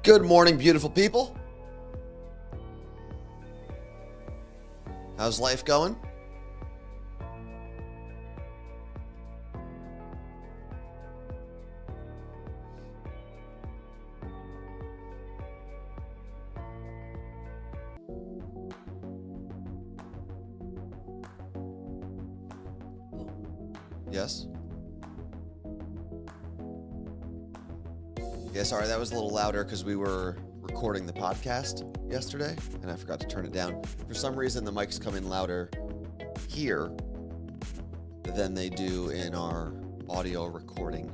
Good morning, beautiful people. How's life going? Yes? Yeah, sorry, that was a little louder because we were recording the podcast yesterday, and I forgot to turn it down. For some reason, the mics come in louder here than they do in our audio recording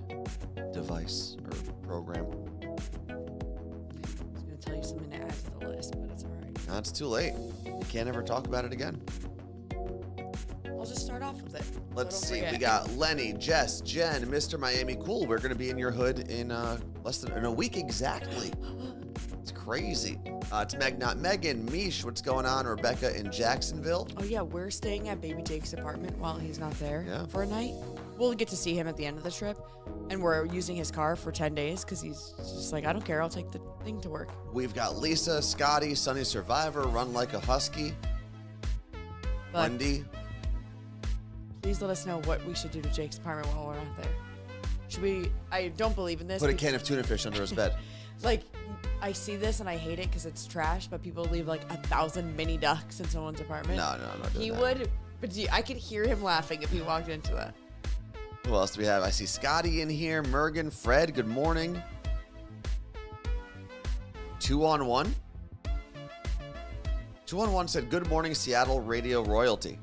device or program. I was going to tell you something to add to the list, but it's all right. No, it's too late. You can't ever talk about it again. I'll just start off with it. Let's so see. forget. We got Lenny, Jess, Jen, Mr. Miami Cool. We're going to be in your hood in less than a week exactly. It's crazy. It's Not Megan, Mish, what's going on? Rebecca in Jacksonville. Oh, yeah, we're staying at Baby Jake's apartment while he's not there Yeah. for a night. We'll get to see him at the end of the trip, and we're using his car for 10 days because he's just like, I don't care. I'll take the thing to work. We've got Lisa, Scotty, Sunny Survivor, Run Like a Husky, But Wendy. please let us know what we should do to Jake's apartment while we're not there. Should we? I don't believe in this. Put a because- can of tuna fish under his bed. Like, I see this and I hate it because it's trash, but people leave like 1,000 mini ducks in someone's apartment. No, I'm not doing He that. would, but I could hear him laughing if he walked into that. Who else do we have? I see Scotty in here, Mergen, Fred, good morning. 2-on-1. 2-on-1 said, good morning, Seattle radio royalty.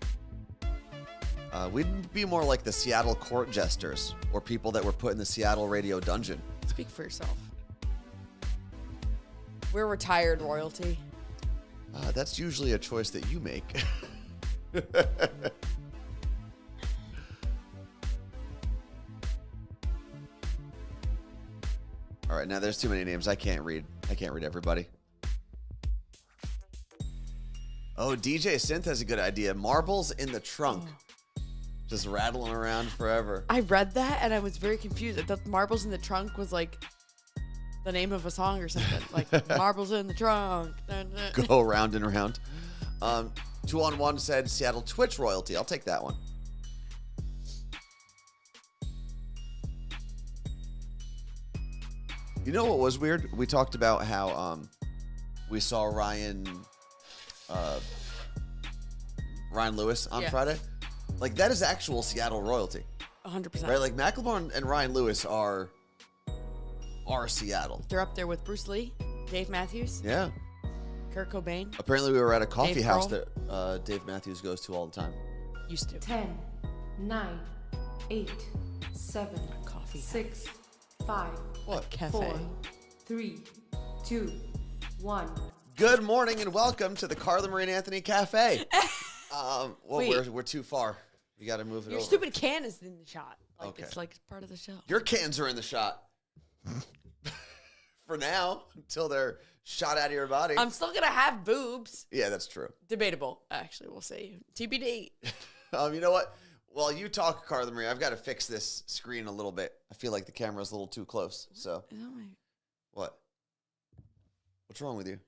We'd be more like the Seattle court jesters or people that were put in the Seattle radio dungeon. Speak for yourself. We're retired royalty. That's usually a choice that you make. All right, now there's too many names. I can't read everybody. Oh, DJ Synth has a good idea. Marbles in the trunk. Just rattling around forever. I read that and I was very confused. I thought Marbles in the Trunk was like the name of a song or something. Like Marbles in the Trunk. Go round and around. 2-on-1 said Seattle Twitch royalty. I'll take that one. You know what was weird? We talked about how we saw Ryan Lewis on Friday. Like, that is actual Seattle royalty. 100%. Right? Like, Macklemore and Ryan Lewis are Seattle. They're up there with Bruce Lee, Dave Matthews, Yeah. Kurt Cobain. Apparently, we were at a coffee Dave house Grohl. that Dave Matthews goes to all the time. Used to. 10, 9, 8, 7, Coffee 6, 5, What? Cafe. 4, 3, 2, 1. Good morning and welcome to the Carla Marie and Anthony Cafe. Well, Wait. we're too far. We got to move it Your over. stupid can is in the shot. Like, Okay. it's like part of the show. Your cans are in the shot. For now, until they're shot out of your body. I'm still going to have boobs. Yeah, that's true. Debatable, actually. We'll see. TBD. You know what? While you talk, Carla Marie, I've got to fix this screen a little bit. I feel like the camera's a little too close. So, what? What's wrong with you?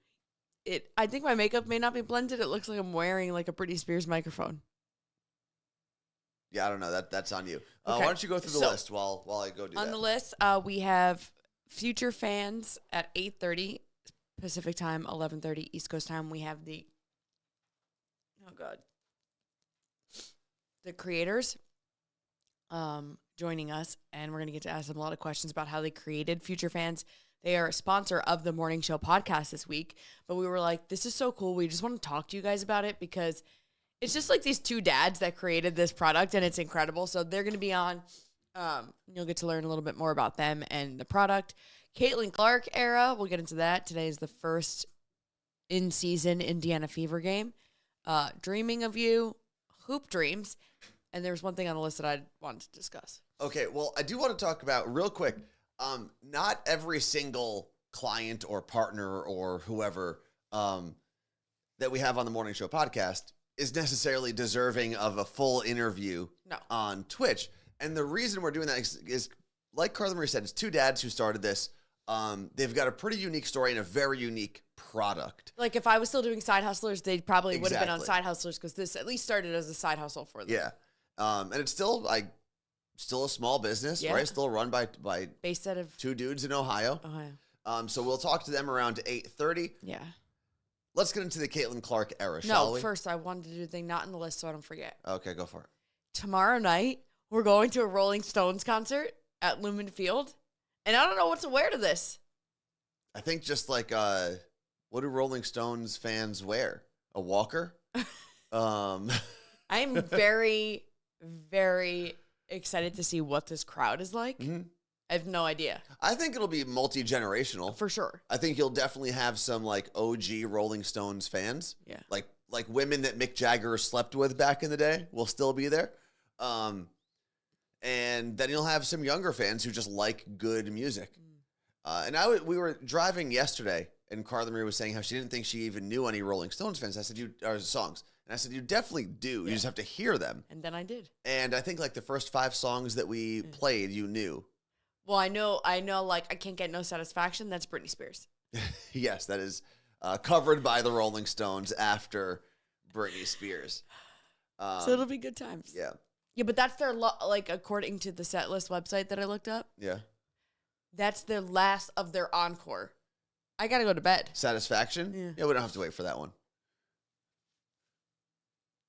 I think my makeup may not be blended. It looks like I'm wearing like a Britney Spears microphone. Yeah, I don't know. That's on you. Okay. Why don't you go through the So, list while I go do that? On the list, we have Future Fans at 8:30 Pacific time, 11:30 East Coast time. We have the creators joining us, and we're going to get to ask them a lot of questions about how they created Future Fans. They are a sponsor of the Morning Show podcast this week, but we were like, this is so cool. We just want to talk to you guys about it because it's just like these two dads that created this product, and it's incredible. So they're going to be on. You'll get to learn a little bit more about them and the product. Caitlin Clark era, we'll get into that. Today is the first in-season Indiana Fever game. Dreaming of You, Hoop Dreams, and there's one thing on the list that I wanted to discuss. Okay, well, I do want to talk about real quick. Not every single client or partner or whoever that we have on the Morning Show podcast is necessarily deserving of a full interview on Twitch. And the reason we're doing that is like Carla Marie said, it's two dads who started this. They've got a pretty unique story and a very unique product. Like if I was still doing Side Hustlers, they probably would have been on Exactly. Side Hustlers because this at least started as a side hustle for them. Yeah. And it's still still a small business, Yeah. right? Still run by Based out of two dudes in Ohio. Ohio. So we'll talk to them around 8:30. Yeah. Let's get into the Caitlin Clark era, No, shall we? first I wanted to do the thing not in the list so I don't forget. Okay, go for it. Tomorrow night, we're going to a Rolling Stones concert at Lumen Field. And I don't know what to wear to this. I think just like what do Rolling Stones fans wear? A walker? I'm very, very excited to see what this crowd is like. Mhm. I have no idea. I think it'll be multi-generational. For sure. I think you'll definitely have some like OG Rolling Stones fans. Yeah. Like women that Mick Jagger slept with back in the day will still be there. And then you'll have some younger fans who just like good music. We were driving yesterday, and Carla Marie was saying how she didn't think she even knew any Rolling Stones fans. I said, or songs. And I said, you definitely do. You just have to hear them. And then I did. And I think like the first 5 songs that we played, you knew. Well, I know, like, I Can't Get No Satisfaction. That's Britney Spears. Yes, that is covered by the Rolling Stones after Britney Spears. So it'll be good times. Yeah. Yeah, but that's their, like, according to the setlist website that I looked up, Yeah. that's their last of their encore. I got to go to bed. Satisfaction? Yeah. We don't have to wait for that one.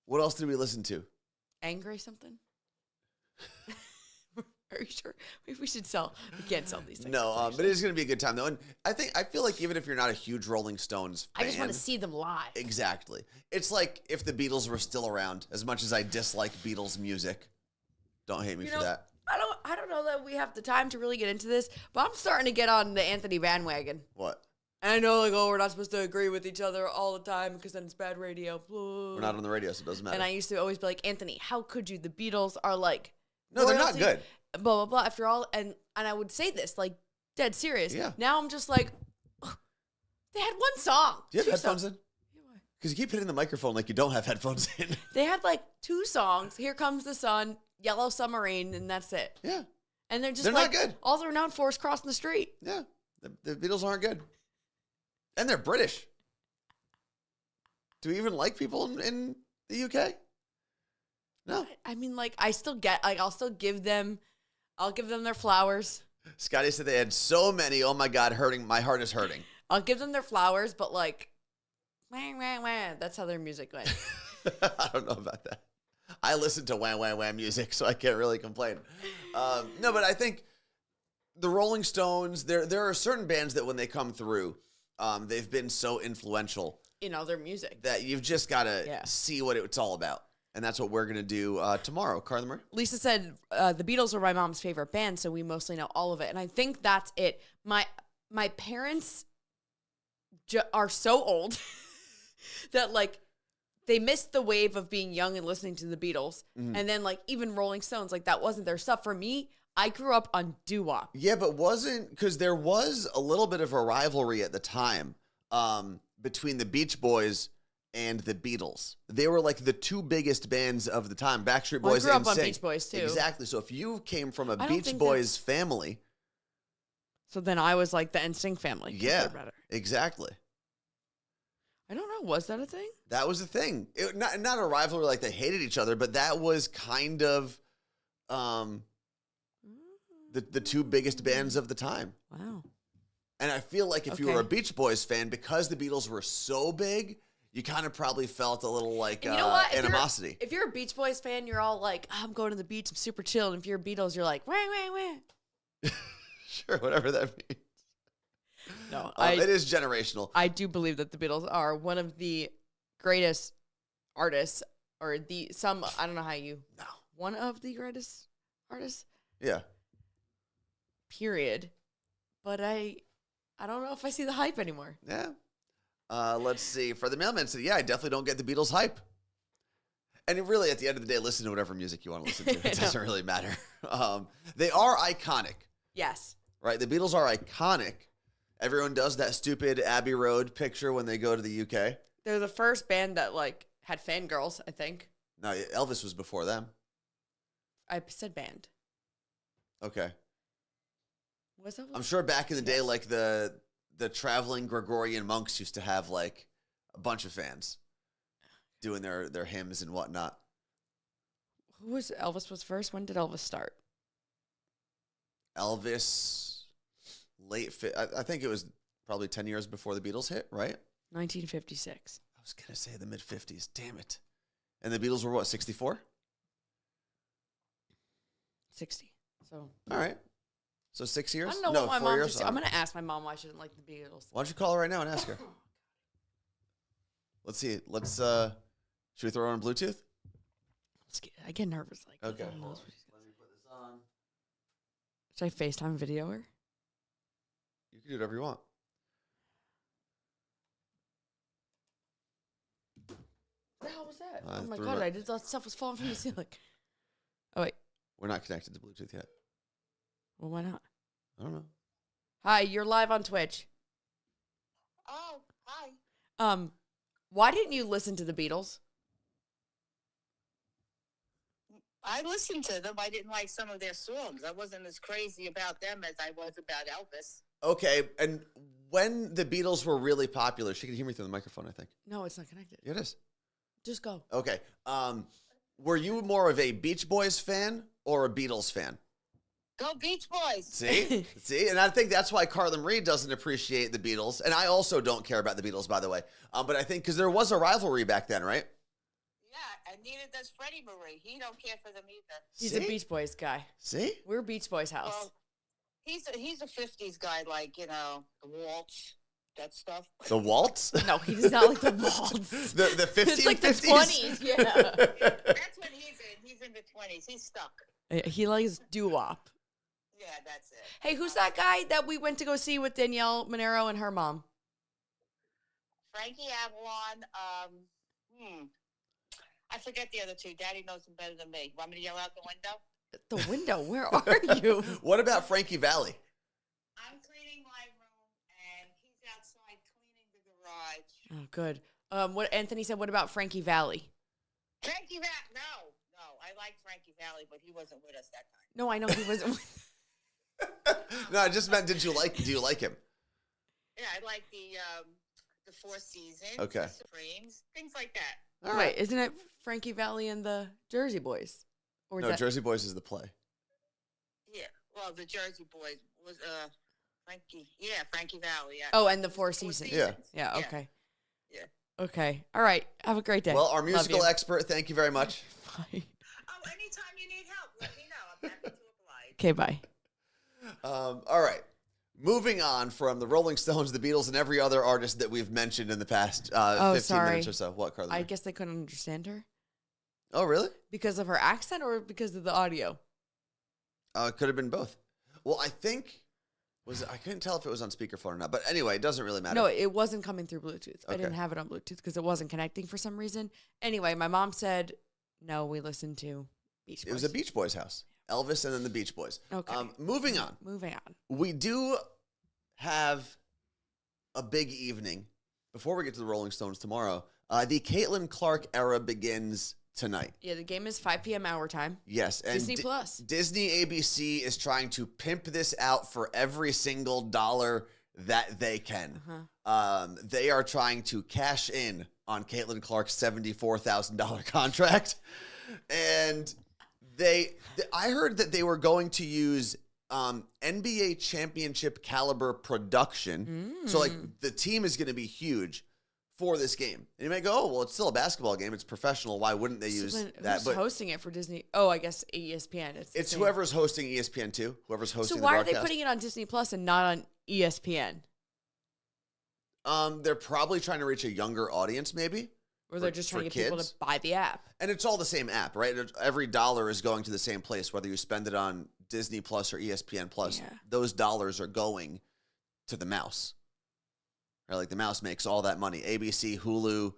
What else did we listen to? Angry something? Are you sure? Maybe we should sell. We can't sell these things. No, but it is going to be a good time, though. And I feel like even if you're not a huge Rolling Stones fan. I just want to see them live. Exactly. It's like if the Beatles were still around, as much as I dislike Beatles music. Don't hate me for that. I don't know that we have the time to really get into this, but I'm starting to get on the Anthony bandwagon. What? And I know, like, we're not supposed to agree with each other all the time because then it's bad radio. Blah. We're not on the radio, so it doesn't matter. And I used to always be like, Anthony, how could you? The Beatles are like, No, they're not royalty, good. Blah, blah, blah. After all, and I would say this, like, dead serious. Yeah. Now I'm just like, ugh, they had one song. Do you have 2 headphones songs. in? Because you keep hitting the microphone like you don't have headphones in. They had like 2 songs. Here Comes the Sun, Yellow Submarine, and that's it. Yeah. And they're just They're like, not good. all they're known for is crossing the street. Yeah. The Beatles aren't good. And they're British. Do we even like people in the UK? No. I mean, like, I still get, like, I'll give them their flowers. Scotty said they had so many. Oh my God, my heart is hurting. I'll give them their flowers, but like, wah, wah, wah, that's how their music went. I don't know about that. I listen to wham, wham, wham music, so I can't really complain. No, but I think the Rolling Stones, there are certain bands that when they come through, they've been so influential In other music. that you've just got to see what it's all about. And that's what we're going to do tomorrow. Carla Marie? Lisa said the Beatles are my mom's favorite band, so we mostly know all of it. And I think that's it. My parents are so old that, like, they missed the wave of being young and listening to the Beatles. Mm-hmm. And then, like, even Rolling Stones, like, that wasn't their stuff. For me, I grew up on doo-wop. Yeah, but because there was a little bit of a rivalry at the time between the Beach Boys and the Beatles. They were like the 2 biggest bands of the time. Backstreet Boys I grew and up on NSYNC. Beach Boys, too. Exactly. So if you came from a I don't Beach think Boys family. So then I was like the NSYNC family. 'cause Yeah, they're better. exactly. I don't know. Was that a thing? That was the thing. Not a rivalry like they hated each other, but that was kind of the 2 biggest bands of the time. Wow. And I feel like if you were Okay. a Beach Boys fan, because the Beatles were so big, you kind of probably felt a little like And you know what? animosity. If you're a Beach Boys fan, you're all like, oh, I'm going to the beach. I'm super chill. And if you're Beatles, you're like, wah, wah, wah. Sure, whatever that means. No, It is generational. I do believe that the Beatles are one of the greatest artists, or I don't know how you, No. one of the greatest artists, Yeah. period. But I don't know if I see the hype anymore. Yeah. Let's see. For the mailman said, yeah, I definitely don't get the Beatles hype. And it really, at the end of the day, listen to whatever music you want to listen to. It doesn't really matter. They are iconic, Yes. right? The Beatles are iconic. Everyone does that stupid Abbey Road picture when they go to the UK. They're the first band that, like, had fangirls, I think. No, Elvis was before them. I said band. Okay. What's that? I'm sure back in the day, like the traveling Gregorian monks used to have like a bunch of fans doing their hymns and whatnot. Who was Elvis was first? When did Elvis start? Elvis, I think it was probably 10 years before the Beatles hit, right? 1956. I was going to say the mid-50s. Damn it. And the Beatles were what, 64? 60. So. All right. So 6 years? I don't know no, what my 4 mom years? I'm going to ask my mom why she didn't like the Beatles. Why don't you call her right now and ask her? Let's see. Should we throw her on Bluetooth? I get nervous. Like, Okay. who knows Hold on. what she's gonna Let me put this on. say. Should I FaceTime video her? You can do whatever you want. What the hell was that? I Oh my threw god! it. I did thought stuff was falling from the ceiling. Oh wait. We're not connected to Bluetooth yet. Well, why not? I don't know. Hi, you're live on Twitch. Oh, hi. Why didn't you listen to the Beatles? I listened to them. I didn't like some of their songs. I wasn't as crazy about them as I was about Elvis. Okay, and when the Beatles were really popular, she could hear me through the microphone, I think. No, it's not connected. Yeah, it is. Just go. Okay. Were you more of a Beach Boys fan or a Beatles fan? Go Beach Boys. See? See? And I think that's why Carlin Reed doesn't appreciate the Beatles. And I also don't care about the Beatles, by the way. But I think because there was a rivalry back then, right? Yeah, and neither does Freddie Marie. He don't care for them either. He's See? a Beach Boys guy. See? We're Beach Boys house. Well, he's a 50s guy, like, the waltz, that stuff. The Waltz? No, he's not like the Waltz. the 1550s? It's like the 20s, yeah. That's what he's in. He's in the 20s. He's stuck. He likes doo-wop. Yeah, that's it. Hey, who's that guy that we went to go see with Danielle Monero and her mom? Frankie Avalon. I forget the other two. Daddy knows them better than me. Want me to yell out the window? The window, where are you? What about Frankie Valli? I'm cleaning my room, and he's outside cleaning the garage. Oh, good. What Anthony said, what about Frankie Valli? Frankie Valli? No. I liked Frankie Valli, but he wasn't with us that time. No, I know he wasn't. No, I just meant, do you like him? Yeah, I like the Four Seasons, Okay. the Supremes, things like that. All Wait, isn't it Frankie Valli and the Jersey Boys? Or is No, that Jersey Boys is the play. Yeah, well, the Jersey Boys was Frankie Valli. Yeah. Oh, and the Four Seasons. Yeah. Yeah, okay. Yeah. Okay. All right. Have a great day. Well, our Love musical you. expert, thank you very much. Bye. Oh, anytime you need help, let me know. I'm happy to oblige. Okay, bye. All right. Moving on from the Rolling Stones, the Beatles, and every other artist that we've mentioned in the past 15 sorry. minutes or so. What, Carla? I guess they couldn't understand her Oh, really? because of her accent or because of the audio? It could have been both. Well, I think I couldn't tell if it was on speakerphone or not. But anyway, it doesn't really matter. No, it wasn't coming through Bluetooth. I Okay. didn't have it on Bluetooth because it wasn't connecting for some reason. Anyway, my mom said, no, we listened to Beach Boys. It was a Beach Boys house. Elvis and then the Beach Boys. Okay. Moving on. Moving on. We do have a big evening before we get to the Rolling Stones tomorrow. The Caitlin Clark era begins tonight. Yeah, the game is 5 p.m. our time. Yes. And Disney Plus. Disney ABC is trying to pimp this out for every single dollar that they can. They are trying to cash in on Caitlin Clark's $74,000 contract. And I heard that they were going to use NBA championship caliber production. So like the team is going to be huge for this game. And you may go, oh, well, it's still a basketball game. It's professional. Why wouldn't they use that? Who's hosting it for Disney? Oh, I guess ESPN. It's the same. whoever's hosting ESPN2, whoever's hosting So the why are broadcast. they putting it on Disney Plus and not on ESPN? They're probably trying to reach a younger audience, maybe. Or they're just trying to for get people kids. to buy the app? And it's all the same app, right? Every dollar is going to the same place, whether you spend it on Disney Plus or ESPN Plus. Yeah. Those dollars are going to the mouse. Right? Like the mouse makes all that money. ABC, Hulu,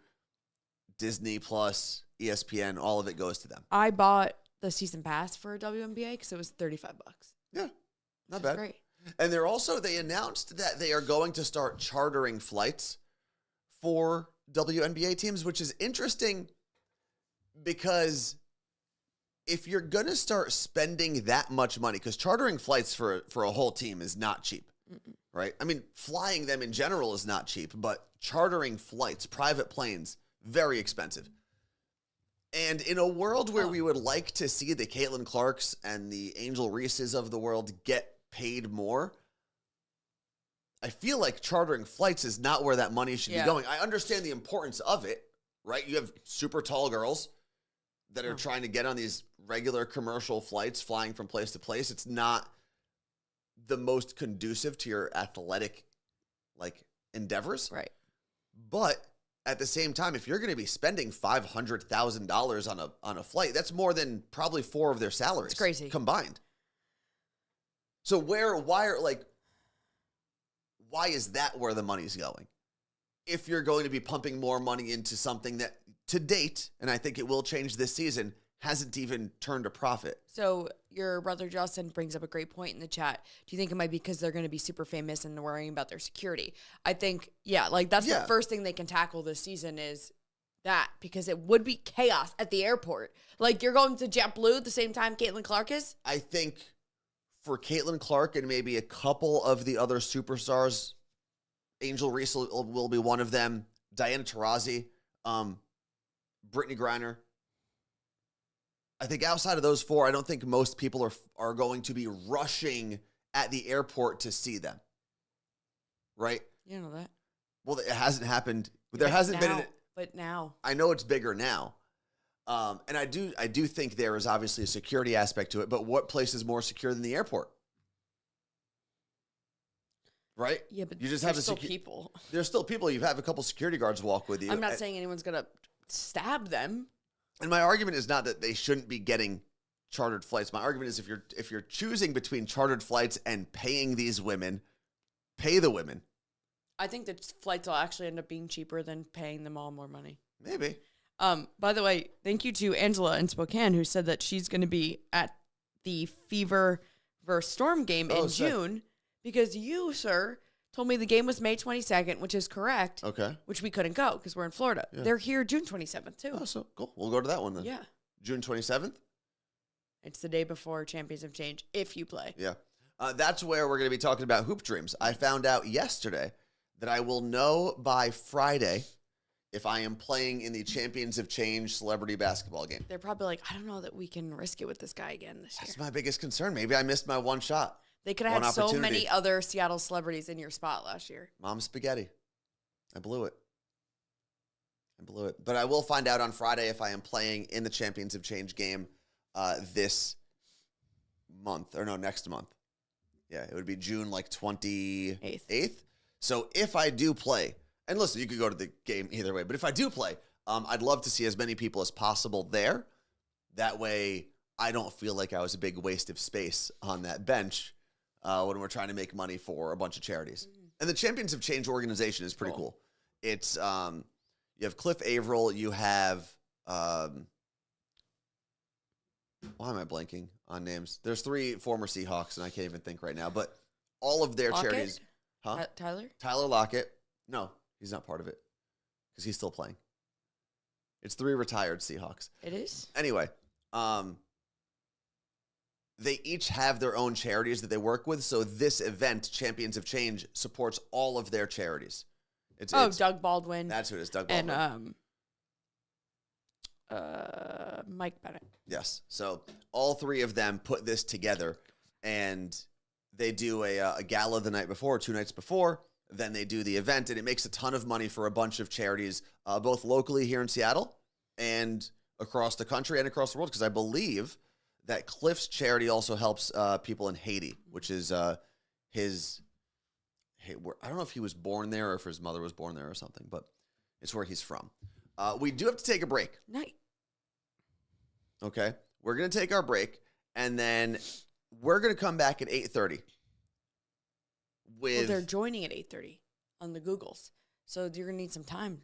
Disney Plus, ESPN, all of it goes to them. I bought the season pass for WNBA because it was $35. Yeah, not bad. Great. And they announced that they are going to start chartering flights for WNBA teams, which is interesting because if you're going to start spending that much money, because chartering flights for a whole team is not cheap, right? I mean, flying them in general is not cheap, but chartering flights, private planes, very expensive. And in a world where we would like to see the Caitlin Clarks and the Angel Reeses of the world get paid more, I feel like chartering flights is not where that money should be going. I understand the importance of it, right? You have super tall girls that are trying to get on these regular commercial flights flying from place to place. It's not the most conducive to your athletic endeavors. Right. But at the same time, if you're going to be spending $500,000 on a flight, that's more than probably 4 of their salaries. It's crazy. Combined. So why is that where the money's going? If you're going to be pumping more money into something that to date, and I think it will change this season, hasn't even turned a profit. So your brother Justin brings up a great point in the chat. Do you think it might be because they're going to be super famous and they're worrying about their security? I think, that's the first thing they can tackle this season is that, because it would be chaos at the airport. Like, you're going to JetBlue at the same time Caitlin Clark is? I think for Caitlin Clark and maybe a couple of the other superstars, Angel Reese will be one of them, Diana Taurasi, Brittany Griner. I think outside of those 4, I don't think most people are going to be rushing at the airport to see them. Right? You know that. Well, it hasn't happened. There hasn't been. But now. I know it's bigger now. And I do think there is obviously a security aspect to it, but what place is more secure than the airport? Right? Yeah, but you just there's still people. There's still people. You have a couple security guards walk with you. I'm not saying anyone's going to stab them. And my argument is not that they shouldn't be getting chartered flights. My argument is if you're choosing between chartered flights and paying these women, pay the women. I think that flights will actually end up being cheaper than paying them all more money. Maybe. By the way, thank you to Angela in Spokane, who said that she's going to be at the Fever versus Storm game in June, because you, sir, told me the game was May 22nd, which is correct. Okay. Which we couldn't go because we're in Florida. Yeah. They're here June 27th, too. Oh, so cool. We'll go to that one then. Yeah. June 27th? It's the day before Champions of Change, if you play. Yeah. That's where we're going to be talking about Hoop Dreams. I found out yesterday that I will know by Friday if I am playing in the Champions of Change celebrity basketball game. They're probably like, I don't know that we can risk it with this guy again this year. That's my biggest concern. Maybe I missed my one shot. They could have had so many other Seattle celebrities in your spot last year. Mom spaghetti. I blew it. But I will find out on Friday if I am playing in the Champions of Change game this month. Or no, next month. Yeah, it would be June 28th. So if I do play, and listen, you could go to the game either way, but if I do play, I'd love to see as many people as possible there. That way I don't feel like I was a big waste of space on that bench when we're trying to make money for a bunch of charities. And the Champions of Change organization is pretty cool. It's, you have Cliff Averill, you have, why am I blanking on names? There's 3 former Seahawks, and I can't even think right now, but all of their Lockett? charities. Huh? Tyler? Tyler Lockett. No, he's not part of it because he's still playing. It's 3 retired Seahawks. It is? Anyway, they each have their own charities that they work with. So this event, Champions of Change, supports all of their charities. It's Doug Baldwin. That's who it is, Doug Baldwin. And Mike Bennett. Yes. So all 3 of them put this together, and they do a gala the night before, 2 nights before. Then they do the event, and it makes a ton of money for a bunch of charities, both locally here in Seattle and across the country and across the world, because I believe that Cliff's charity also helps people in Haiti, which is his. I don't know if he was born there or if his mother was born there or something, but it's where he's from. We do have to take a break. Night. Okay, we're gonna take our break, and then we're gonna come back at 8:30. Well, they're joining at 8:30 on the Googles, so you're gonna need some time.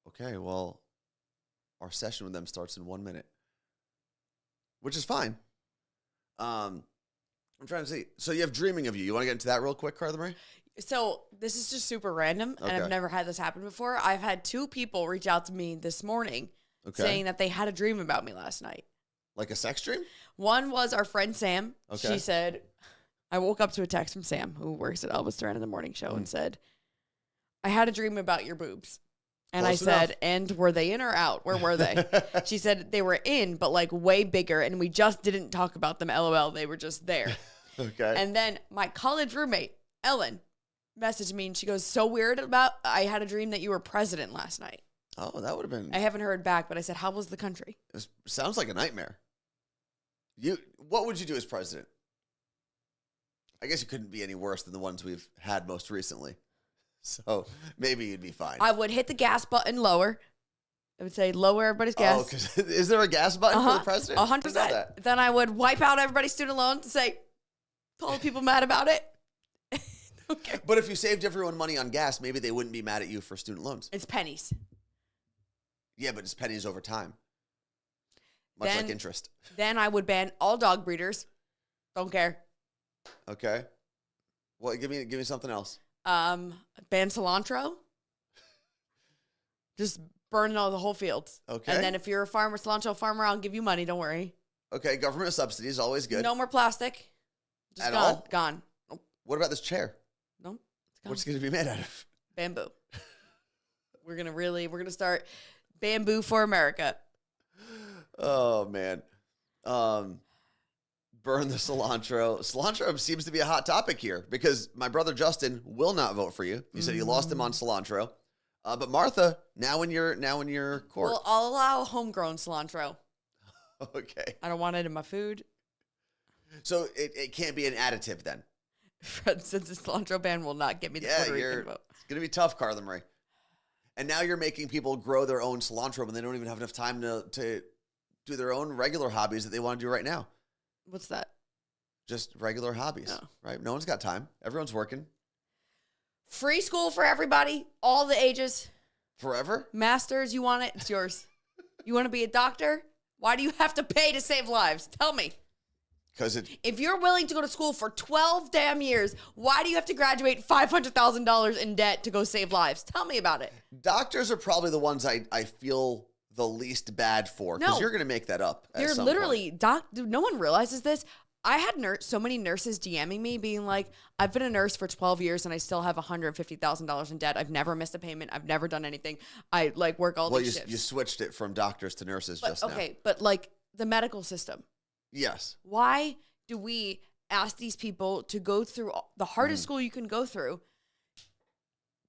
Okay, well, our session with them starts in 1 minute, which is fine. I'm trying to see. So you have Dreaming of You. You want to get into that real quick, Carla Marie? So this is just super random, and Okay. I've never had this happen before. I've had 2 people reach out to me this morning saying that they had a dream about me last night. Like a sex dream? One was our friend Sam. Okay. She said, I woke up to a text from Sam, who works at Elvis Duran in the morning show, and said, I had a dream about your boobs. And Close I said, enough. and were they in or out? Where were they? She said they were in, but like way bigger, and we just didn't talk about them. LOL. They were just there. Okay. And then my college roommate, Ellen, messaged me, and she goes, so weird about, I had a dream that you were president last night. Oh, that would have been. I haven't heard back, but I said, how was the country? It sounds like a nightmare. What would you do as president? I guess you couldn't be any worse than the ones we've had most recently. So maybe you'd be fine. I would hit the gas button lower. I would say lower everybody's gas. Oh, because is there a gas button for the president? 100%. Then I would wipe out everybody's student loans and say, all the people mad about it. Okay. But if you saved everyone money on gas, maybe they wouldn't be mad at you for student loans. It's pennies. Yeah, but it's pennies over time. Much like interest. Then I would ban all dog breeders. Don't care. Okay. Well, give me something else. Ban cilantro. Just burn all the whole fields. Okay. And then if you're a farmer, cilantro farmer, I'll give you money. Don't worry. Okay, government subsidies, always good. No more plastic. Just At gone. all? Gone. Nope. What about this chair? Nope. It's gone. What's it going to be made out of? Bamboo. We're gonna start bamboo for America. Oh, man. Burn the cilantro. Cilantro seems to be a hot topic here because my brother Justin will not vote for you. He said he lost him on cilantro. But Martha, now in your court. Well, I'll allow homegrown cilantro. Okay. I don't want it in my food. So it can't be an additive then. Since the cilantro ban will not get me the Puerto Rican vote. It's going to be tough, Carla Marie. And now you're making people grow their own cilantro when they don't even have enough time to do their own regular hobbies that they want to do right now. What's that? Just regular hobbies, Oh. right? No one's got time. Everyone's working. Free school for everybody, all the ages. Forever? Masters, you want it? It's yours. You want to be a doctor? Why do you have to pay to save lives? Tell me. Because If you're willing to go to school for 12 damn years, why do you have to graduate $500,000 in debt to go save lives? Tell me about it. doctors are probably the ones I feel the least bad for because No. you're going to make that up. at You're some literally, point. dude, no one realizes this. I had so many nurses DMing me being like, I've been a nurse for 12 years and I still have $150,000 in debt. I've never missed a payment. I've never done anything. I like work all these shifts. You switched it from doctors to nurses But, just now. okay, but like the medical system. Yes. Why do we ask these people to go through the hardest school you can go through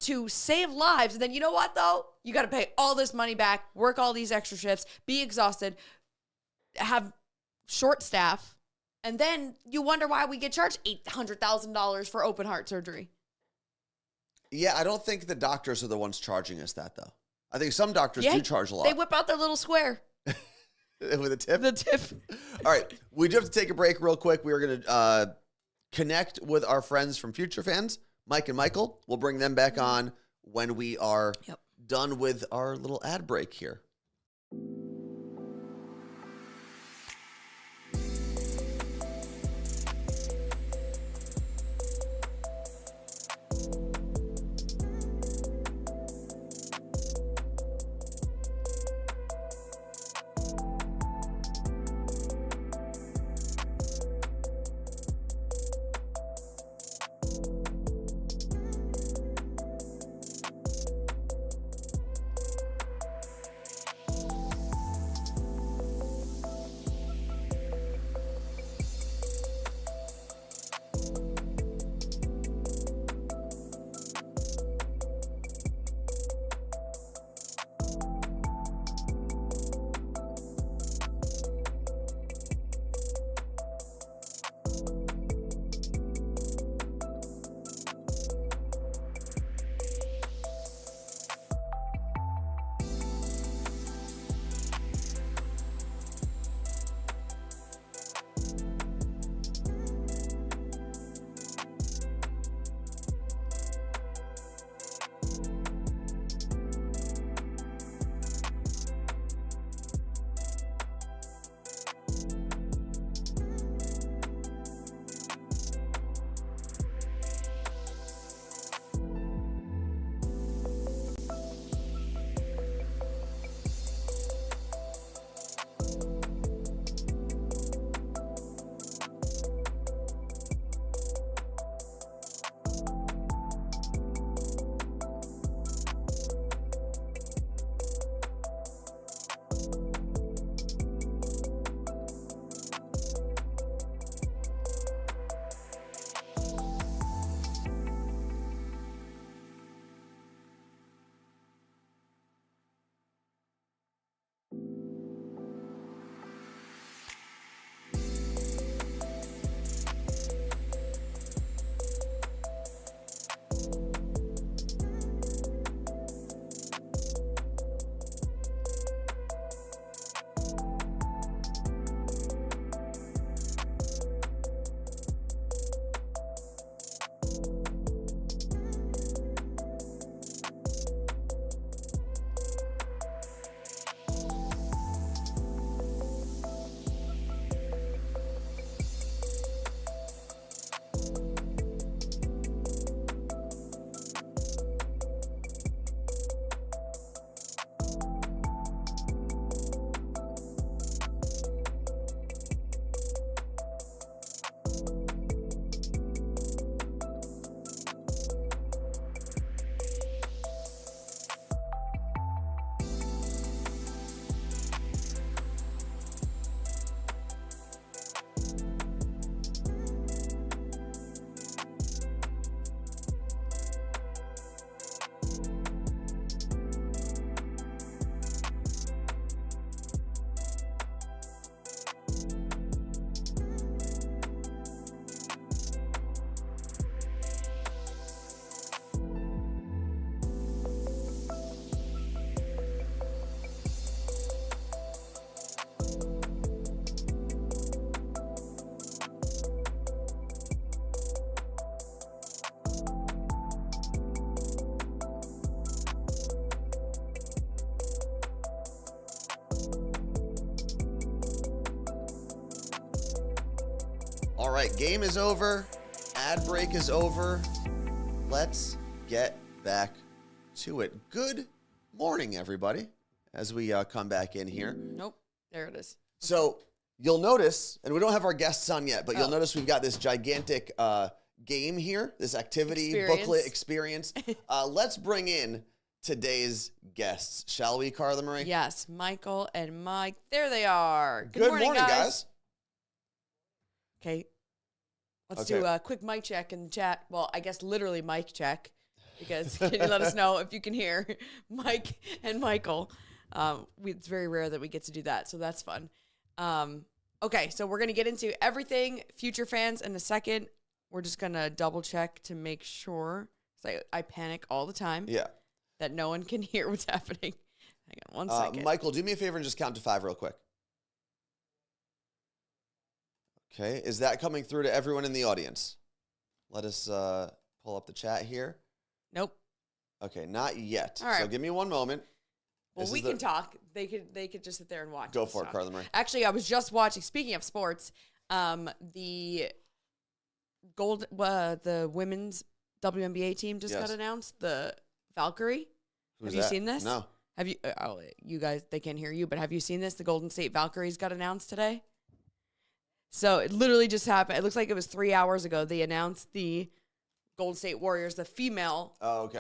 to save lives? And then you know what, though? You got to pay all this money back, work all these extra shifts, be exhausted, have short staff, and then you wonder why we get charged $800,000 for open heart surgery. Yeah, I don't think the doctors are the ones charging us that, though. I think some doctors do charge a lot. They whip out their little square. With a tip? The tip. All right. We do have to take a break real quick. We are going to connect with our friends from Future Fans, Mike and Michael. We'll bring them back on when we are done with our little ad break here. All right, game is over. Ad break is over. Let's get back to it. Good morning, everybody, as we come back in here. Nope. There it is. So you'll notice, and we don't have our guests on yet, but you'll notice we've got this gigantic game here, this activity booklet experience. Let's bring in today's guests, shall we, Carla Marie? Yes, Michael and Mike. There they are. Good morning, guys. Okay. Let's do a quick mic check in the chat. Well, I guess literally mic check, because can you let us know if you can hear Mike and Michael? It's very rare that we get to do that, so that's fun. Okay, so we're going to get into everything Future Fans in a second. We're just going to double check to make sure. I panic all the time. Yeah. That no one can hear what's happening. Hang on 1 second. Michael, do me a favor and just count to 5 real quick. Okay, is that coming through to everyone in the audience? Let us pull up the chat here. Nope. Okay, not yet. All right. So give me 1 moment. Well, we can talk. They could just sit there and watch. Go for it, Carla Marie. Actually, I was just watching. Speaking of sports, the women's WNBA team just got announced. The Valkyrie. Who's have you that? seen this? No. Have you? You guys, they can't hear you. But have you seen this? The Golden State Valkyries got announced today. So it literally just happened. It looks like it was 3 hours ago. They announced the Golden State Warriors, the female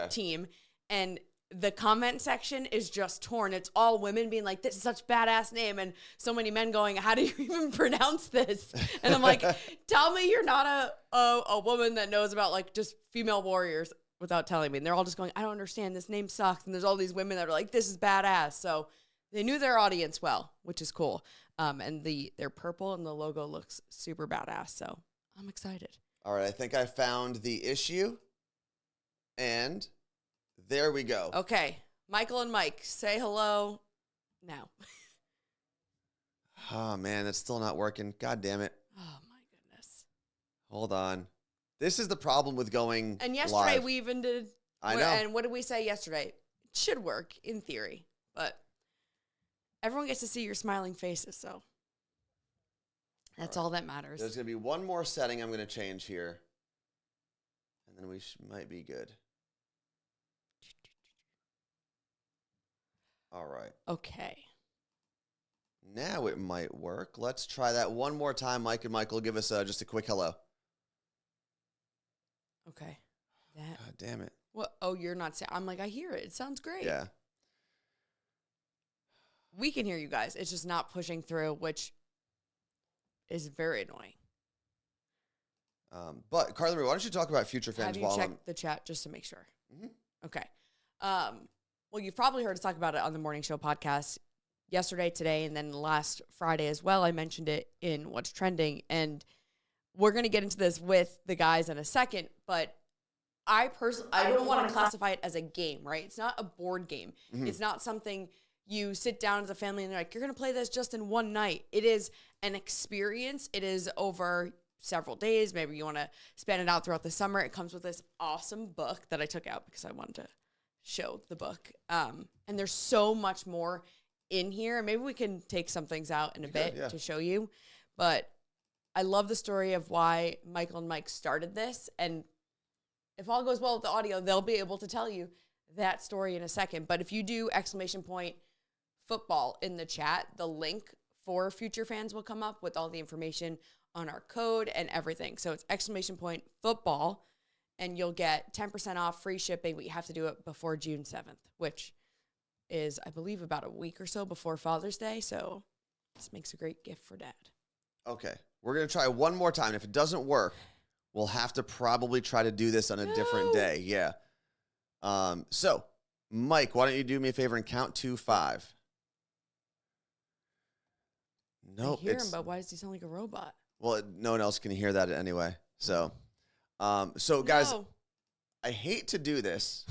team, and the comment section is just torn. It's all women being like, "This is such a badass name," and so many men going, "How do you even pronounce this?" And I'm like, "Tell me you're not a woman that knows about like just female warriors without telling me." And they're all just going, "I don't understand. This name sucks." And there's all these women that are like, "This is badass." So they knew their audience well, which is cool. And they're purple and the logo looks super badass. So I'm excited. All right, I think I found the issue. And there we go. Okay. Michael and Mike, say hello now. Oh, man, that's still not working. God damn it. Oh, my goodness. Hold on. This is the problem with going And yesterday live. we even did. I know. And what did we say yesterday? It should work in theory, but everyone gets to see your smiling faces, so that's all that matters. There's going to be one more setting I'm going to change here, and then we might be good. All right. Okay. Now it might work. Let's try that one more time. Mike and Michael, give us just a quick hello. Okay. God damn it. What? Oh, you're not saying. I'm like, I hear it. It sounds great. Yeah. We can hear you guys. It's just not pushing through, which is very annoying. But Carla, why don't you talk about Future Fans? Have you checked the chat just to make sure? Mm-hmm. Okay. Well, you've probably heard us talk about it on the Morning Show podcast yesterday, today, and then last Friday as well. I mentioned it in What's Trending, and we're going to get into this with the guys in a second, but I don't want to classify it as a game, right? It's not a board game. Mm-hmm. It's not something you sit down as a family and they're like, you're going to play this just in one night. It is an experience. It is over several days. Maybe you want to span it out throughout the summer. It comes with this awesome book that I took out because I wanted to show the book. And there's so much more in here. Maybe we can take some things out in a bit to show you. But I love the story of why Michael and Mike started this. And if all goes well with the audio, they'll be able to tell you that story in a second. But if you do !football in the chat, the link for Future Fans will come up with all the information on our code and everything. So it's !football, and you'll get 10% off, free shipping, but you have to do it before June 7th, which is, I believe, about a week or so before Father's Day. So this makes a great gift for Dad. Okay. We're going to try one more time. If it doesn't work, we'll have to probably try to do this on a different day. Yeah. So, Mike, why don't you do me a favor and count to 5? No, I hear him, but why does he sound like a robot? Well, no one else can hear that anyway. So, guys, I hate to do this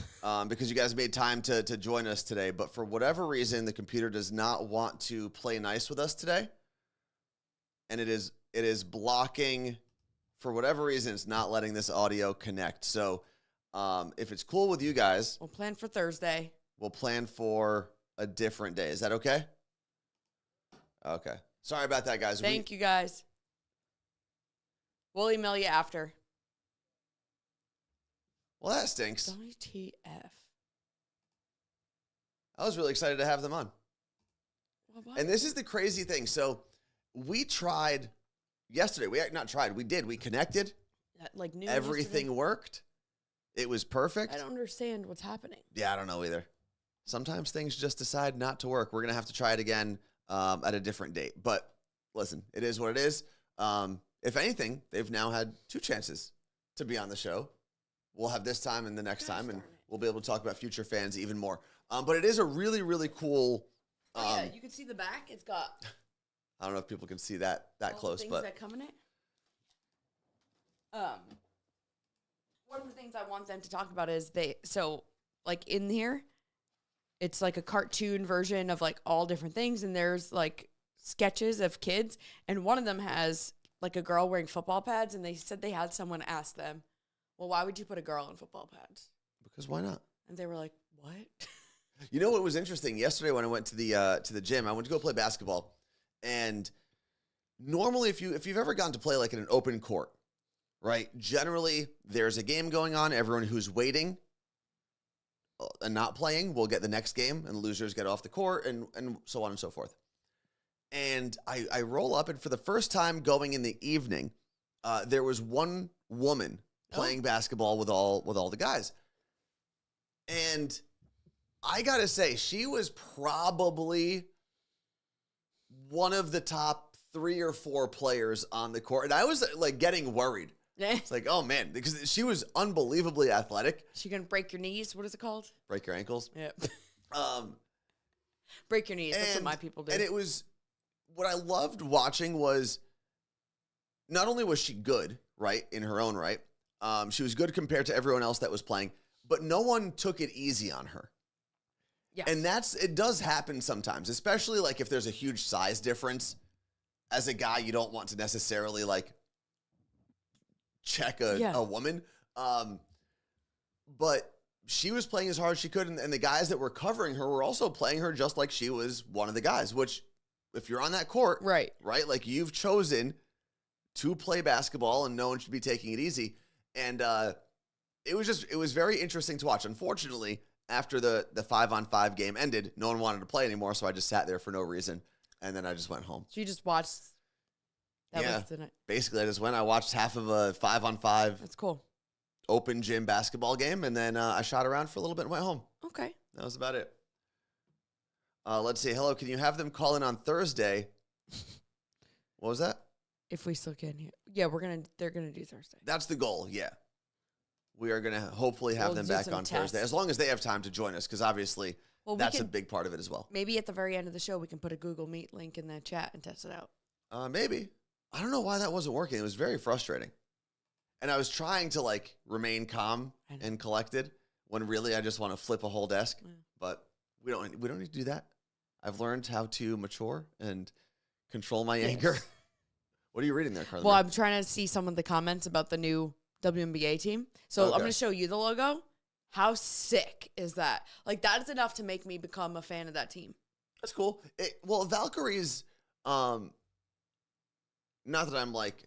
because you guys made time to join us today, but for whatever reason, the computer does not want to play nice with us today, and it is blocking. For whatever reason, it's not letting this audio connect. So, if it's cool with you guys, we'll plan for Thursday. We'll plan for a different day. Is that okay? Okay. Sorry about that, guys. Thank you, guys. We'll email you after. Well, that stinks. WTF. I was really excited to have them on. Well, what? And this is the crazy thing. So we tried yesterday. We did. We connected. Like noon Everything yesterday? worked. It was perfect. I don't understand what's happening. Yeah, I don't know either. Sometimes things just decide not to work. We're going to have to try it again at a different date. But listen, it is what it is. If anything, they've now had 2 chances to be on the show. We'll have this time and the next time, and we'll be able to talk about future fans even more. But it is a really, really cool. Yeah, you can see the back. It's got. I don't know if people can see that all close, the things but that come in it. One of the things I want them to talk about is like in here, it's like a cartoon version of like all different things, and there's like sketches of kids, and one of them has like a girl wearing football pads, and they said they had someone ask them, well, why would you put a girl in football pads? because why not? And they were like, what? You know what was interesting? Yesterday when I went to the gym, I went to go play basketball, and normally if you've ever gotten to play like in an open court, right? Generally, there's a game going on. Everyone who's waiting and not playing will get the next game, and losers get off the court, and so on and so forth. And I roll up, and for the first time going in the evening, there was one woman playing basketball with all the guys. And I got to say, she was probably one of the top 3 or 4 players on the court. And I was like getting worried. It's like, oh man, because she was unbelievably athletic. She gonna break your knees? What is it called? Break your ankles. Yeah. Break your knees. That's what my people do. And it was, what I loved watching was, not only was she good, right, in her own right, she was good compared to everyone else that was playing, but no one took it easy on her. Yes. And it does happen sometimes, especially like if there's a huge size difference. As a guy, you don't want to necessarily like check a woman. But she was playing as hard as she could, and the guys that were covering her were also playing her just like she was one of the guys, which if you're on that court, right, like you've chosen to play basketball and no one should be taking it easy. And it was very interesting to watch. Unfortunately, after the 5-on-5 game ended, no one wanted to play anymore, so I just sat there for no reason, and then I just went home. So you just watched. That was the night. Basically, I just went. I watched half of a 5-on-5. That's cool. Open gym basketball game, and then I shot around for a little bit and went home. Okay. That was about it. Let's see. Hello, can you have them call in on Thursday? What was that? If we still can hear. Yeah, they're gonna do Thursday. That's the goal, yeah. We are going to hopefully have them back on Thursday, as long as they have time to join us, because obviously that's a big part of it as well. Maybe at the very end of the show, we can put a Google Meet link in the chat and test it out. Maybe. I don't know why that wasn't working. It was very frustrating. And I was trying to like remain calm and collected when really I just want to flip a whole desk. Yeah. But we don't need to do that. I've learned how to mature and control my anger. What are you reading there, Carly? Well, I'm trying to see some of the comments about the new WNBA team. So I'm going to show you the logo. How sick is that? Like, that is enough to make me become a fan of that team. That's cool. Valkyrie's, not that I'm like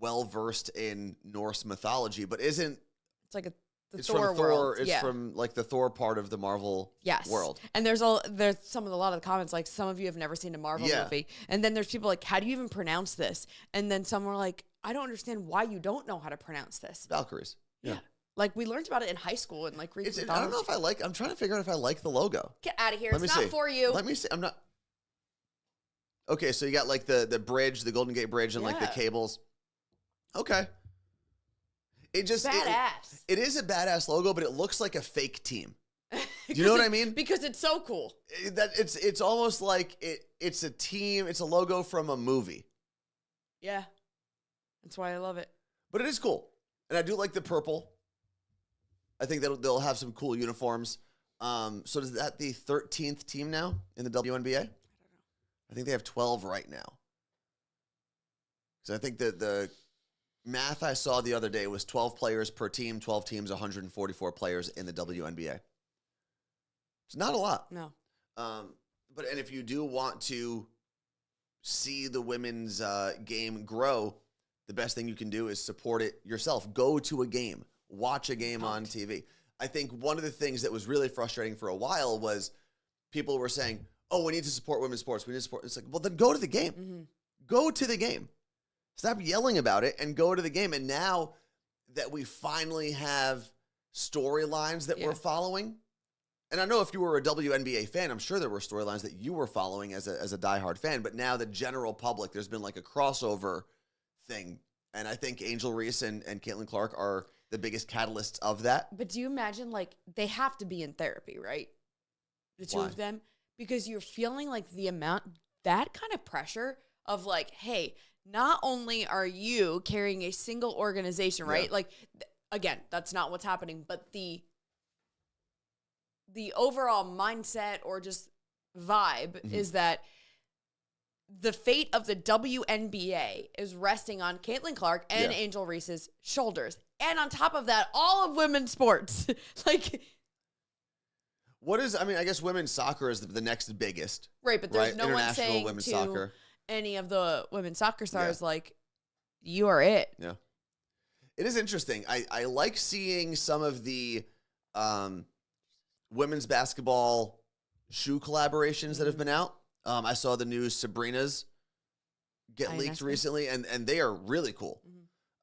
well-versed in Norse mythology, but it's like it's Thor from world. It's from like the Thor part of the Marvel world. And there's a lot of the comments, like some of you have never seen a Marvel movie. And then there's people like, how do you even pronounce this? And then some were like, I don't understand why you don't know how to pronounce this. Valkyries. Yeah. Like we learned about it in high school and like I don't know if I like, I'm trying to figure out if I like the logo. Get out of here. It's not for you. Let me see. I'm not. Okay. So you got like the bridge, the Golden Gate Bridge, and like the cables. Okay. It just badass. It is a badass logo, but it looks like a fake team. Do you know what I mean? Because it's so cool. It's almost like it's a team. It's a logo from a movie. Yeah, that's why I love it. But it is cool, and I do like the purple. I think that they'll have some cool uniforms. So is that the 13th team now in the WNBA? I don't know. I think they have 12 right now. Because I think that the math I saw the other day was 12 players per team, 12 teams, 144 players in the WNBA. It's not a lot. No. And if you do want to see the women's game grow, the best thing you can do is support it yourself. Go to a game, watch a game on TV. I think one of the things that was really frustrating for a while was people were saying, oh, we need to support women's sports. We need to support. It's like, well, then go to the game. Mm-hmm. Go to the game. Stop yelling about it and go to the game. And now that we finally have storylines that we're following, and I know if you were a WNBA fan, I'm sure there were storylines that you were following as a diehard fan, but now the general public, there's been like a crossover thing. And I think Angel Reese and Caitlin Clark are the biggest catalysts of that. But do you imagine, like, they have to be in therapy, right? The two of them? Because you're feeling like that kind of pressure of like, hey, not only are you carrying a single organization, right? Yeah. Like, again, that's not what's happening, but the overall mindset or just vibe is that the fate of the WNBA is resting on Caitlin Clark and Angel Reese's shoulders. And on top of that, all of women's sports. Like, I guess women's soccer is the next biggest. right, but there's no one International saying women's to soccer. any of the women's soccer stars, like, you are it. Yeah. It is interesting. I like seeing some of the women's basketball shoe collaborations that have been out. I saw the new Sabrina's get leaked recently, and they are really cool.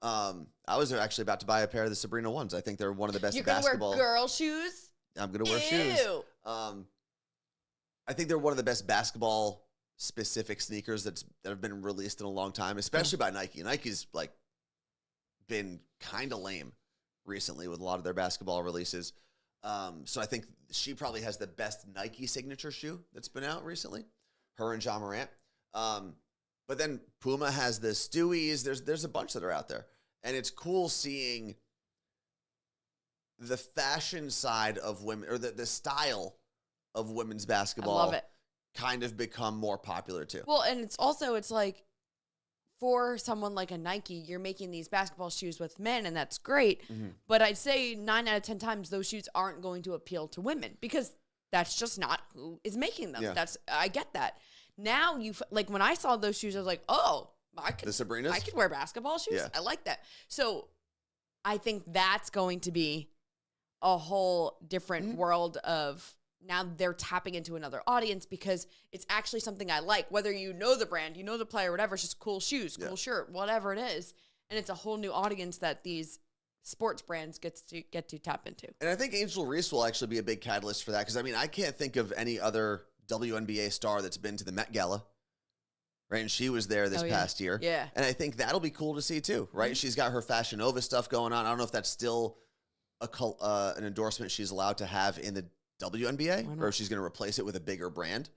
I was actually about to buy a pair of the Sabrina ones. I think they're one of the best You're basketball. gonna wear girl shoes? I'm going to wear shoes. I think they're one of the best basketball specific sneakers that have been released in a long time, especially by Nike. Nike's like been kind of lame recently with a lot of their basketball releases. So I think she probably has the best Nike signature shoe that's been out recently, her and Ja Morant. But then Puma has the Stewies. There's a bunch that are out there. And it's cool seeing the fashion side of women, or the style of women's basketball. I love it. Kind of become more popular too. Well, and it's like, for someone like a Nike, you're making these basketball shoes with men, and that's great. But I'd say 9 out of 10 times those shoes aren't going to appeal to women because that's just not who is making them. Yeah. I get that. Now like when I saw those shoes, I was like, oh, The Sabrinas? I could wear basketball shoes. Yeah. I like that. So I think that's going to be a whole different world of, now they're tapping into another audience because it's actually something I like. Whether you know the brand, you know the player, whatever, it's just cool shoes, cool shirt, whatever it is. And it's a whole new audience that these sports brands get to tap into. And I think Angel Reese will actually be a big catalyst for that because, I can't think of any other WNBA star that's been to the Met Gala, right? And she was there this past year. Yeah. And I think that'll be cool to see too, right? She's got her Fashion Nova stuff going on. I don't know if that's still an endorsement she's allowed to have in the WNBA, or if she's going to replace it with a bigger brand.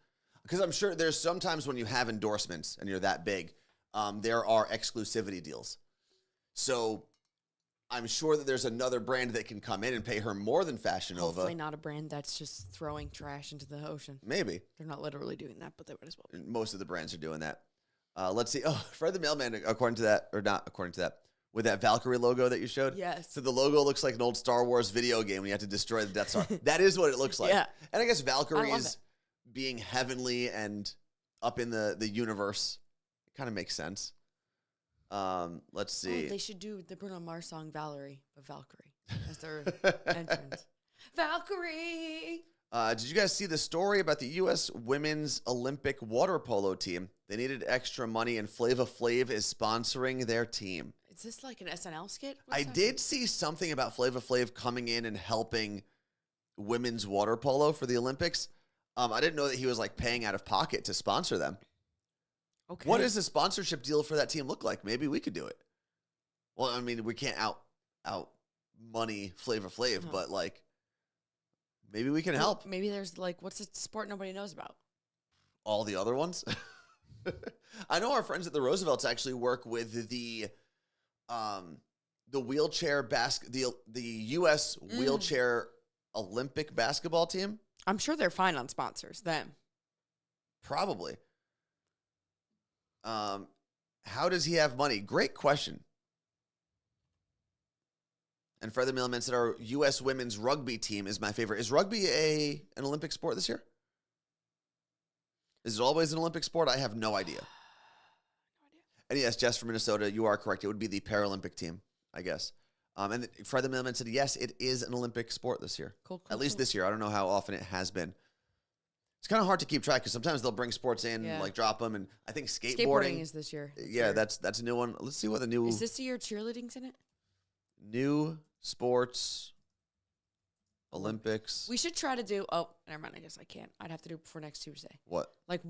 Because I'm sure there's sometimes when you have endorsements and you're that big, there are exclusivity deals. So I'm sure that there's another brand that can come in and pay her more than Fashion Nova. Hopefully not a brand that's just throwing trash into the ocean. Maybe. They're not literally doing that, but they would as well. Most of the brands are doing that. Let's see. Oh, Fred the Mailman, according to that, or not according to that, with that Valkyrie logo that you showed. Yes. So the logo looks like an old Star Wars video game when you have to destroy the Death Star. That is what it looks like. Yeah. And I guess Valkyries being heavenly and up in the universe, it kind of makes sense. Let's see. Oh, they should do the Bruno Mars song Valerie, but Valkyrie as their entrance. Valkyrie! Did you guys see the story about the U.S. Women's Olympic water polo team? They needed extra money, and Flava Flav is sponsoring their team. Is this like an SNL skit? I did see something about Flava Flav coming in and helping women's water polo for the Olympics. I didn't know that he was like paying out of pocket to sponsor them. Okay. What does a sponsorship deal for that team look like? Maybe we could do it. Well, I mean, we can't out money Flava Flav, but like maybe we can help. Maybe there's like, what's a sport nobody knows about? All the other ones. I know our friends at the Roosevelts actually work with the wheelchair the U.S. wheelchair Olympic basketball team. I'm sure they're fine on sponsors. Them. Probably. How does he have money? Great question. And Fred the Mailman said our U.S. women's rugby team is my favorite. Is rugby an Olympic sport this year? Is it always an Olympic sport? I have no idea. And yes, Jess from Minnesota, you are correct. It would be the Paralympic team, I guess. And Fred the Mailman said, yes, it is an Olympic sport this year. Cool. At least this year. I don't know how often it has been. It's kind of hard to keep track because sometimes they'll bring sports in, like drop them. And I think skateboarding is this year. That's a new one. Let's see what the new... Is this the year cheerleading's in it? New sports, Olympics. We should try to do... Oh, never mind. I guess I can't. I'd have to do it before next Tuesday. What? Like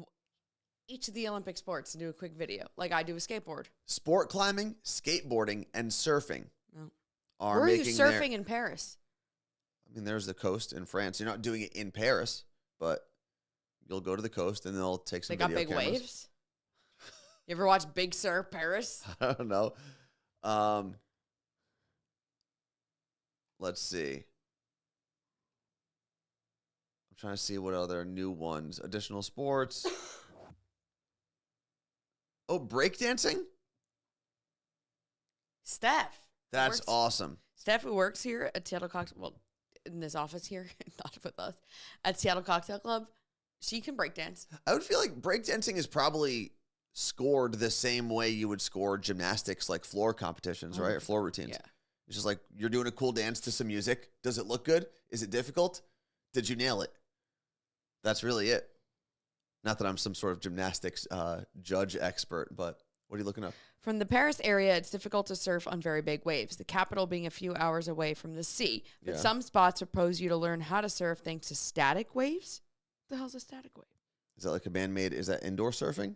each of the Olympic sports and do a quick video. Like I do a skateboard. Sport climbing, skateboarding, and surfing are Where are you making surfing in Paris? I mean, there's the coast in France. You're not doing it in Paris, but you'll go to the coast and they'll take some They got video big cameras. waves? You ever watch Big Sur Paris? I don't know. Let's see. I'm trying to see what other new ones. Additional sports. Oh, breakdancing? Steph. That's awesome. Steph, who works here at Seattle Cocktail, well, in this office here, not with us, at Seattle Cocktail Club, she can breakdance. I would feel like breakdancing is probably scored the same way you would score gymnastics, like floor competitions, right? Or floor routines. Yeah. It's just like you're doing a cool dance to some music. Does it look good? Is it difficult? Did you nail it? That's really it. Not that I'm some sort of gymnastics judge expert, but what are you looking up? From the Paris area, it's difficult to surf on very big waves, the capital being a few hours away from the sea. But some spots propose you to learn how to surf thanks to static waves. What the hell's a static wave? Is that like a man-made? Is that indoor surfing?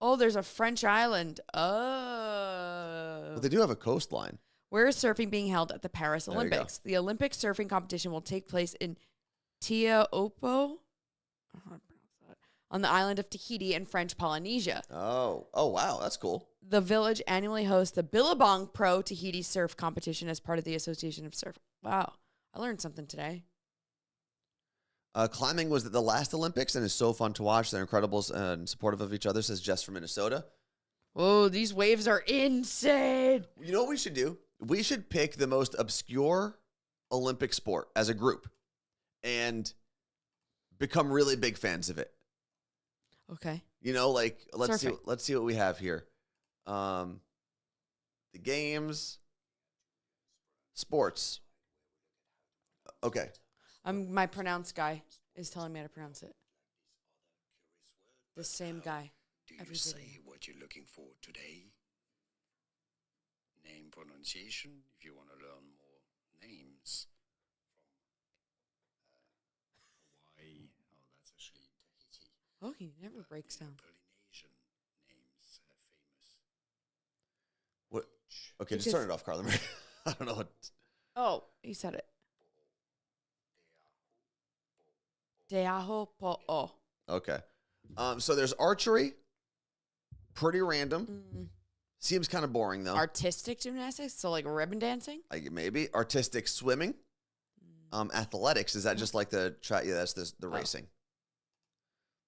Oh, there's a French island. Oh. But they do have a coastline. Where is surfing being held at the Paris There you Olympics? The Olympic surfing competition will take place in Teahupo'o, on the island of Tahiti in French Polynesia. Oh, wow, that's cool. The village annually hosts the Billabong Pro Tahiti Surf Competition as part of the Association of Surf. Wow, I learned something today. Climbing was the last Olympics and is so fun to watch. They're incredible and supportive of each other, says Jess from Minnesota. Whoa, these waves are insane. You know what we should do? We should pick the most obscure Olympic sport as a group and become really big fans of it. Okay. You know, like let's Surfing. see what we have here. The games, sports. Okay. My pronounce guy is telling me how to pronounce it. The same guy. Do you Every say video. what you're looking for today? Name pronunciation, if you want to learn more names from Hawaii. Oh, that's actually Tahiti. Oh, he never breaks down. Polynesian names famous. What? Okay, just Because- turn it off, Carla. I don't know what. Oh, he said it. Teahupo'o. Okay. So there's archery. Pretty random. Seems kind of boring though. Artistic gymnastics, so like ribbon dancing. Like maybe artistic swimming. Athletics, is that just like the track? Yeah, that's the racing.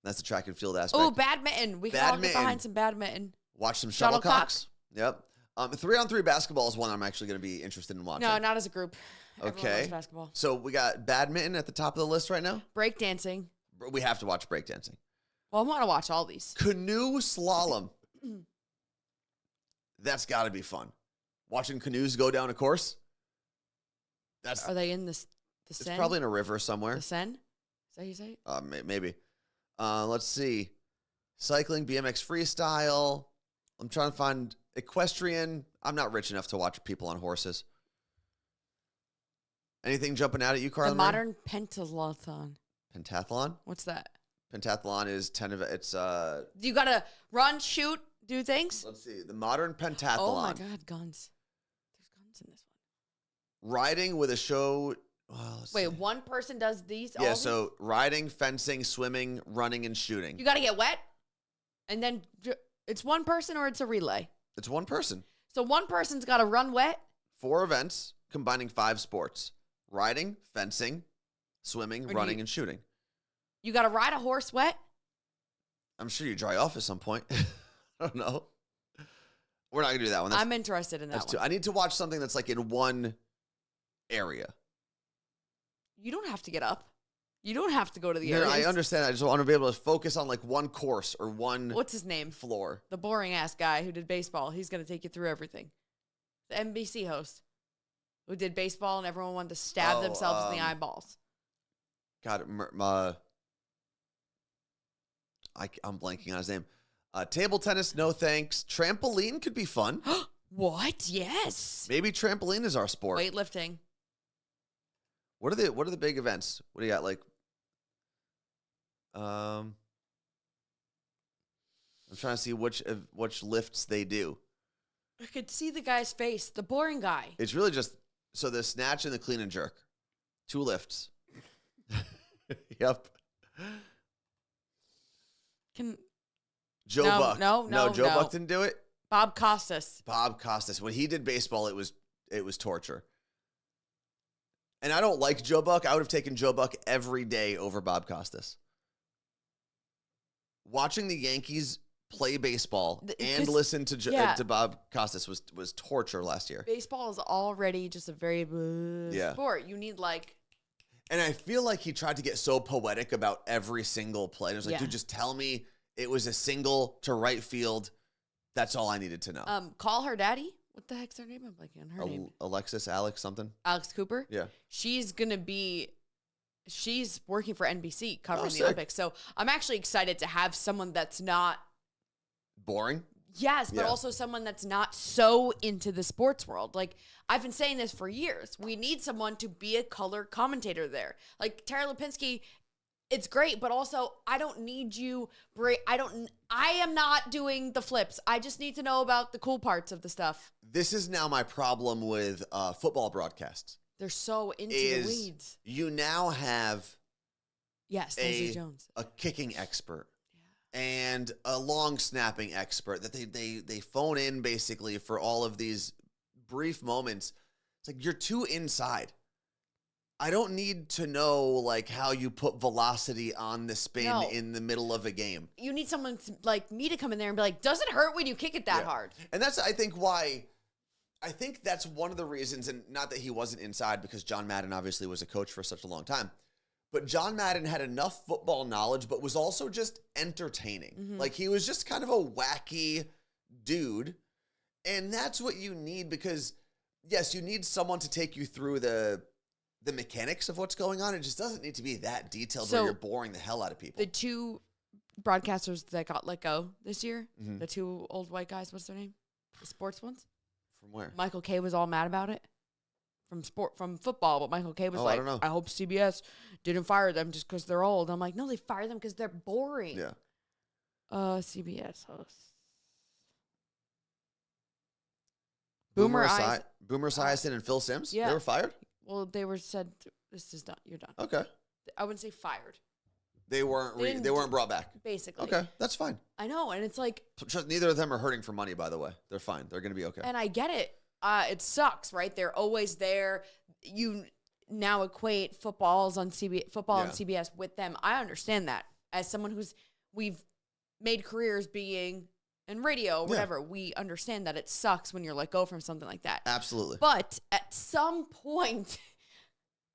That's the track and field aspect. Oh, badminton. We can all get Badminton. behind some badminton. Watch some Shuttlecock. shuttlecocks. Yep. 3-on-3 basketball is one I'm actually going to be interested in watching. No, not as a group. Everyone Okay. loves basketball. So we got badminton at the top of the list right now. Break dancing. We have to watch breakdancing. Well, I want to watch all these. Canoe slalom. That's got to be fun. Watching canoes go down a course. That's Are they in the it's Seine? probably in a river somewhere. The Seine? Is that how you say it? Maybe. Let's see. Cycling, BMX freestyle. I'm trying to find equestrian. I'm not rich enough to watch people on horses. Anything jumping out at you, Carla? The modern pentathlon. Pentathlon? What's that? Pentathlon is 10 of it's You got to run, shoot, do things? let's see. The modern pentathlon. Oh, my God. Guns. There's guns in this one. Riding with a show. Well, let's Wait, see. one person does these? all Yeah, of these? so riding, fencing, swimming, running, and shooting. You got to get wet? And then it's one person or it's a relay? It's one person. So one person's got to run wet? 4 events combining 5 sports. Riding, fencing, swimming, Or do running, you- and shooting. You got to ride a horse wet? I'm sure you dry off at some point. I don't know. We're not going to do that one. That's, I'm interested in that that's one. too, I need to watch something that's like in one area. You don't have to get up. You don't have to go to the No, areas. I understand. I just want to be able to focus on like one course or one What's his name? floor. The boring ass guy who did baseball. He's going to take you through everything. The NBC host who did baseball and everyone wanted to stab themselves in the eyeballs. God, I'm blanking on his name. Table tennis, no thanks. Trampoline could be fun. What? Yes. Maybe trampoline is our sport. Weightlifting. What are the big events? What do you got? Like, I'm trying to see which lifts they do. I could see the guy's face, the boring guy. It's really just so the snatch and the clean and jerk, 2 lifts. Yep. Can Joe No, Buck. no, Joe no. Buck didn't do it. Bob Costas. Bob Costas. When he did baseball, it was torture. And I don't like Joe Buck. I would have taken Joe Buck every day over Bob Costas. Watching the Yankees play baseball and listen to Bob Costas was torture last year. Baseball is already just a very sport. You need like. And I feel like he tried to get so poetic about every single play. And it was like, dude, just tell me it was a single to right field. That's all I needed to know. Call her daddy. What the heck's her name? I'm blanking on her name. Alexis, Alex, something. Alex Cooper. Yeah. She's working for NBC covering the sick. Olympics. So I'm actually excited to have someone that's not Boring. Yes, but Yeah. also someone that's not so into the sports world. Like, I've been saying this for years. We need someone to be a color commentator there. Like, Tara Lipinski, it's great, but also, I don't need you. I am not doing the flips. I just need to know about the cool parts of the stuff. This is now my problem with football broadcasts. They're so into the weeds. You now have Yes, Leslie Jones. a kicking expert and a long snapping expert that they phone in basically for all of these brief moments. It's like you're too inside. I don't need to know like how you put velocity on the spin in the middle of a game. You need someone like me to come in there and be like, does it hurt when you kick it that hard? And that's I think that's one of the reasons, and not that he wasn't inside because John Madden obviously was a coach for such a long time. But John Madden had enough football knowledge, but was also just entertaining. Mm-hmm. Like, he was just kind of a wacky dude. And that's what you need because, yes, you need someone to take you through the mechanics of what's going on. It just doesn't need to be that detailed where you're boring the hell out of people. The 2 broadcasters that got let go this year, the 2 old white guys, what's their name? The sports ones? From where? Michael Kay was all mad about it. From football, but Michael Kay was I don't know. I hope CBS didn't fire them just because they're old. I'm like, no, they fired them because they're boring. Yeah. CBS hosts. Boomer Esiason and Phil Simms? Yeah. They were fired? Well, they were said, this is done. You're done. Okay. I wouldn't say fired, They weren't brought back. basically. Okay, that's fine. I know, and it's like, Neither of them are hurting for money, by the way. They're fine. They're going to be okay. and I get it. It sucks, right? They're always there. You now equate football on CBS with them. I understand that. As someone we've made careers being in radio or whatever, we understand that it sucks when you're let go from something like that. Absolutely. But at some point,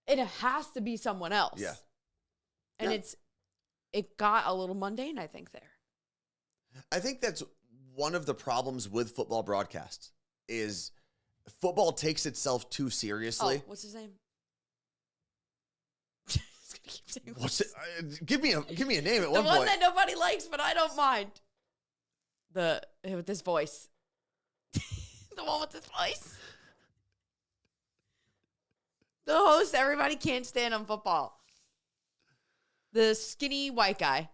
it has to be someone else. Yeah. And it got a little mundane, I think, there. I think that's one of the problems with football broadcasts is football takes itself too seriously. Oh, what's his name? Just gonna keep saying What's it? Give me a name at the one one point. that nobody likes, but I don't mind. With this voice. The one with this voice. The host everybody can't stand on football. The skinny white guy.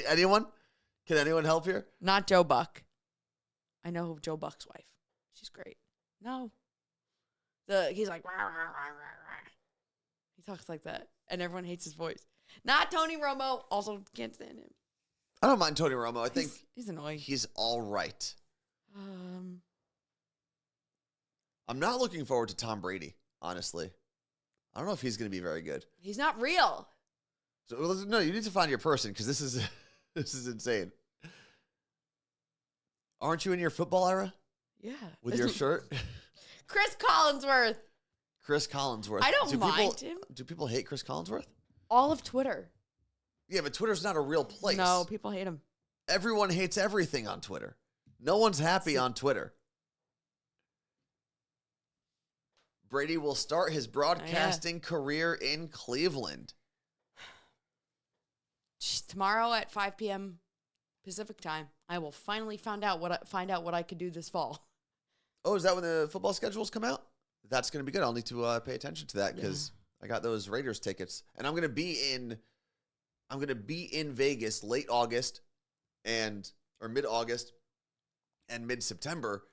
Anyone? Can anyone help here? Not Joe Buck. I know Joe Buck's wife. She's great. No. He's like, rah, rah, rah, rah, rah. He talks like that. And everyone hates his voice. Not Tony Romo. Also can't stand him. I don't mind Tony Romo. I think he's annoying. he's all right. I'm not looking forward to Tom Brady, honestly. I don't know if he's going to be very good. He's not real. So no, you need to find your person because this is insane. Aren't you in your football era Yeah. with your shirt? Chris Collinsworth. Chris Collinsworth. I don't mind people, him. Do people hate Chris Collinsworth? All of Twitter. Yeah, but Twitter's not a real place. No, people hate him. Everyone hates everything on Twitter. No one's happy on Twitter. Brady will start his broadcasting career in Cleveland. Tomorrow at 5 p.m. Pacific time, I will finally find out what I could do this fall. Oh, is that when the football schedules come out? That's going to be good. I'll need to pay attention to that because I got those Raiders tickets, and I'm going to be in Vegas late August or mid-August and mid-September,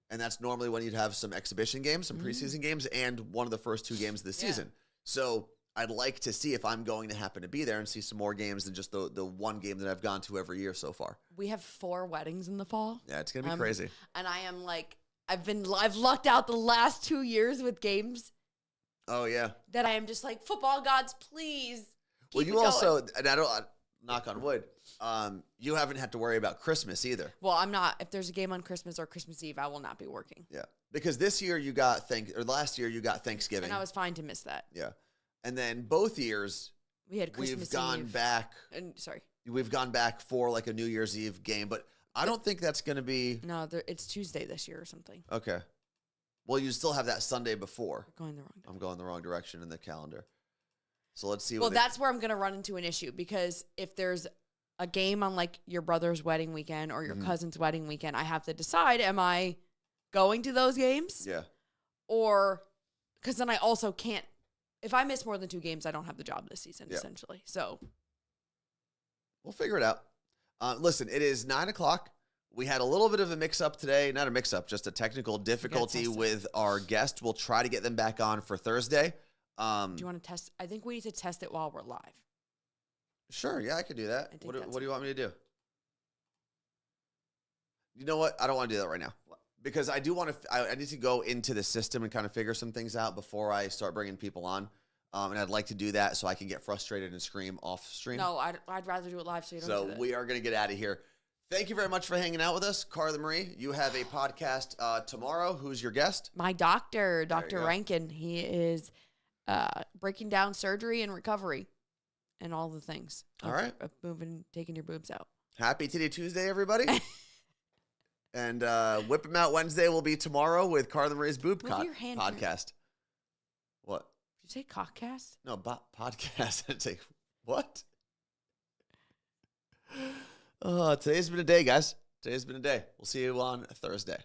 and that's normally when you'd have some exhibition games, some preseason games, and one of the first 2 games of the season. So I'd like to see if I'm going to happen to be there and see some more games than just the one game that I've gone to every year so far. We have 4 weddings in the fall. Yeah, it's going to be crazy. And I am like, I've lucked out the last 2 years with games. Oh, yeah. That I am just like, football gods, please. Well, you also, and I don't, knock on wood, you haven't had to worry about Christmas either. Well, I'm not. If there's a game on Christmas or Christmas Eve, I will not be working. Yeah. Because this year you got, last year you got Thanksgiving. And I was fine to miss that. Yeah. And then both years, we've gone back. We've gone back for like a New Year's Eve game, but I don't think that's going to be. No, it's Tuesday this year or something. Okay. Well, you still have that Sunday before. I'm going the wrong direction in the calendar. So let's see. Well, that's where I'm going to run into an issue because if there's a game on like your brother's wedding weekend or your cousin's wedding weekend, I have to decide, am I going to those games? Yeah. Or because then I also can't. If I miss more than 2 games, I don't have the job this season, essentially. So we'll figure it out. Listen, it is 9:00. We had a little bit of a mix-up today. Not a mix-up, just a technical difficulty with our guest. We'll try to get them back on for Thursday. Do you want to test? I think we need to test it while we're live. Sure, yeah, I could do that. What do you want me to do? You know what? I don't want to do that right now. Because I do want to, I need to go into the system and kind of figure some things out before I start bringing people on. And I'd like to do that so I can get frustrated and scream off stream. No, I'd rather do it live so you don't do that. So we are going to get out of here. Thank you very much for hanging out with us. Carla Marie, you have a podcast tomorrow. Who's your guest? My doctor, Dr. Rankin. He is breaking down surgery and recovery and all the things. All right. Taking your boobs out. Happy Titty Tuesday, everybody. And Whip 'em Out Wednesday will be tomorrow with Carla Marie's podcast. What? Did you say cockcast? No, podcast. It's like, what? Today's been a day, guys. Today's been a day. We'll see you on Thursday.